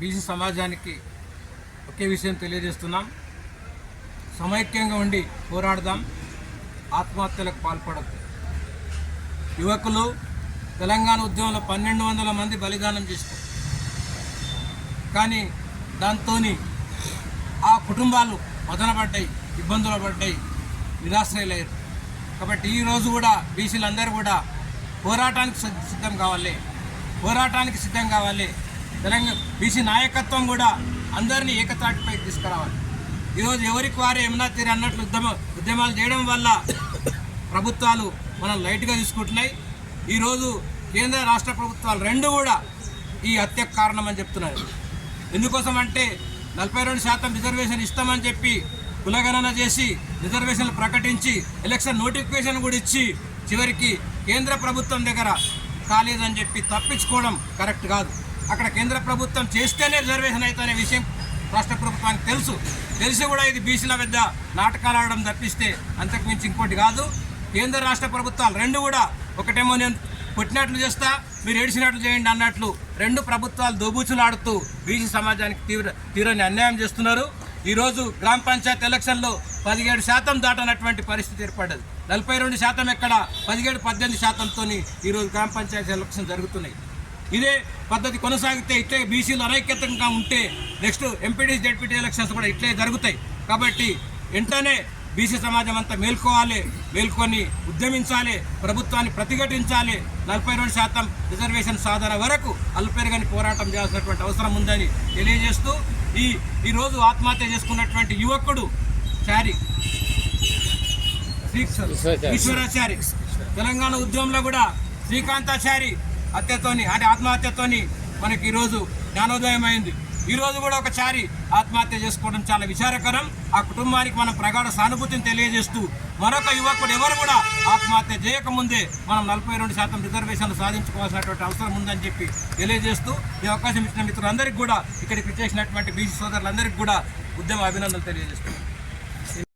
BC సమాజానికి ఒకే విషయం తెలియజేస్తున్నాం. సమైక్యంగా ఉండి పోరాడదాం, ఆత్మహత్యలకు పాల్పడద్దు. యువకులు తెలంగాణ ఉద్యమంలో 1200 మంది బలిదానం చేస్తారు. కానీ దాంతో ఆ కుటుంబాలు మదనపడ్డాయి, ఇబ్బందులు పడ్డాయి, నిరాశ్రయులయ్యారు. కాబట్టి ఈరోజు కూడా బీసీలందరూ కూడా పోరాటానికి సిద్ధం కావాలి. తెలంగాణ బీసీ నాయకత్వం కూడా అందరినీ ఏకతాటిపై తీసుకురావాలి. ఈరోజు ఎవరికి వారే ఏమన్నా తీరు అన్నట్లు ఉద్యమాలు చేయడం వల్ల ప్రభుత్వాలు మనం లైట్గా తీసుకుంటున్నాయి. ఈరోజు కేంద్ర రాష్ట్ర ప్రభుత్వాలు రెండు కూడా ఈ హత్యకు కారణమని చెప్తున్నారు. ఎందుకోసం అంటే 42% రిజర్వేషన్ ఇస్తామని చెప్పి కులగణన చేసి రిజర్వేషన్లు ప్రకటించి ఎలక్షన్ నోటిఫికేషన్ కూడా ఇచ్చి చివరికి కేంద్ర ప్రభుత్వం దగ్గర కాలేదని చెప్పి తప్పించుకోవడం కరెక్ట్ కాదు. అక్కడ కేంద్ర ప్రభుత్వం చేస్తేనే రిజర్వేషన్ అవుతుందనే విషయం రాష్ట్ర ప్రభుత్వానికి తెలిసి కూడా ఇది బీసీల పెద్ద నాటకాలు ఆడడం తప్పిస్తే అంతకుమించి ఇంకోటి కాదు. కేంద్ర రాష్ట్ర ప్రభుత్వాలు రెండు కూడా ఒకటేమో నేను కొట్టినట్లు చేస్తా, మీరు ఏడిచినట్లు చేయండి అన్నట్లు రెండు ప్రభుత్వాలు దోబూచులాడుతూ బీసీ సమాజానికి తీవ్రని అన్యాయం చేస్తున్నారు. ఈరోజు గ్రామ పంచాయతీ ఎలక్షన్లో 17% దాటనటువంటి పరిస్థితి ఏర్పడ్డది. 42% ఎక్కడ 17-18%తో ఈరోజు గ్రామ పంచాయతీ ఎలక్షన్ జరుగుతున్నాయి. ఇదే పద్ధతి కొనసాగితే ఇట్లే బీసీలు అనైక్యతంగా ఉంటే నెక్స్ట్ ఎంపీడీ జెడ్పీటీ ఎలక్షన్స్ కూడా ఇట్లే జరుగుతాయి. కాబట్టి వెంటనే బీసీ సమాజం అంతా మేల్కొని ఉద్యమించాలి, ప్రభుత్వాన్ని ప్రతిఘటించాలి. 42% రిజర్వేషన్ సాధన వరకు అల్పెరగని పోరాటం చేయాల్సినటువంటి అవసరం ఉందని తెలియజేస్తూ ఈరోజు ఆత్మహత్య చేసుకున్నటువంటి యువకుడు ఈశ్వరాచారి తెలంగాణ ఉద్యమంలో కూడా శ్రీకాంతాచారి ఆత్మహత్యతోని మనకి ఈరోజు జ్ఞానోదయం అయింది. ఈరోజు కూడా ఒక చారి ఆత్మహత్య చేసుకోవడం చాలా విచారకరం. ఆ కుటుంబానికి మనం ప్రగాఢ సానుభూతిని తెలియజేస్తూ మరొక యువకుడు ఎవరు కూడా ఆత్మహత్య చేయకముందే మనం 42% రిజర్వేషన్లు సాధించుకోవాల్సినటువంటి అవసరం ఉందని చెప్పి తెలియజేస్తూ ఈ అవకాశం ఇచ్చిన మిత్రులందరికీ కూడా ఇక్కడికి చేసినటువంటి బీసీ సోదరులందరికీ కూడా ఉద్యమ అభినందనలు తెలియజేస్తున్నాం.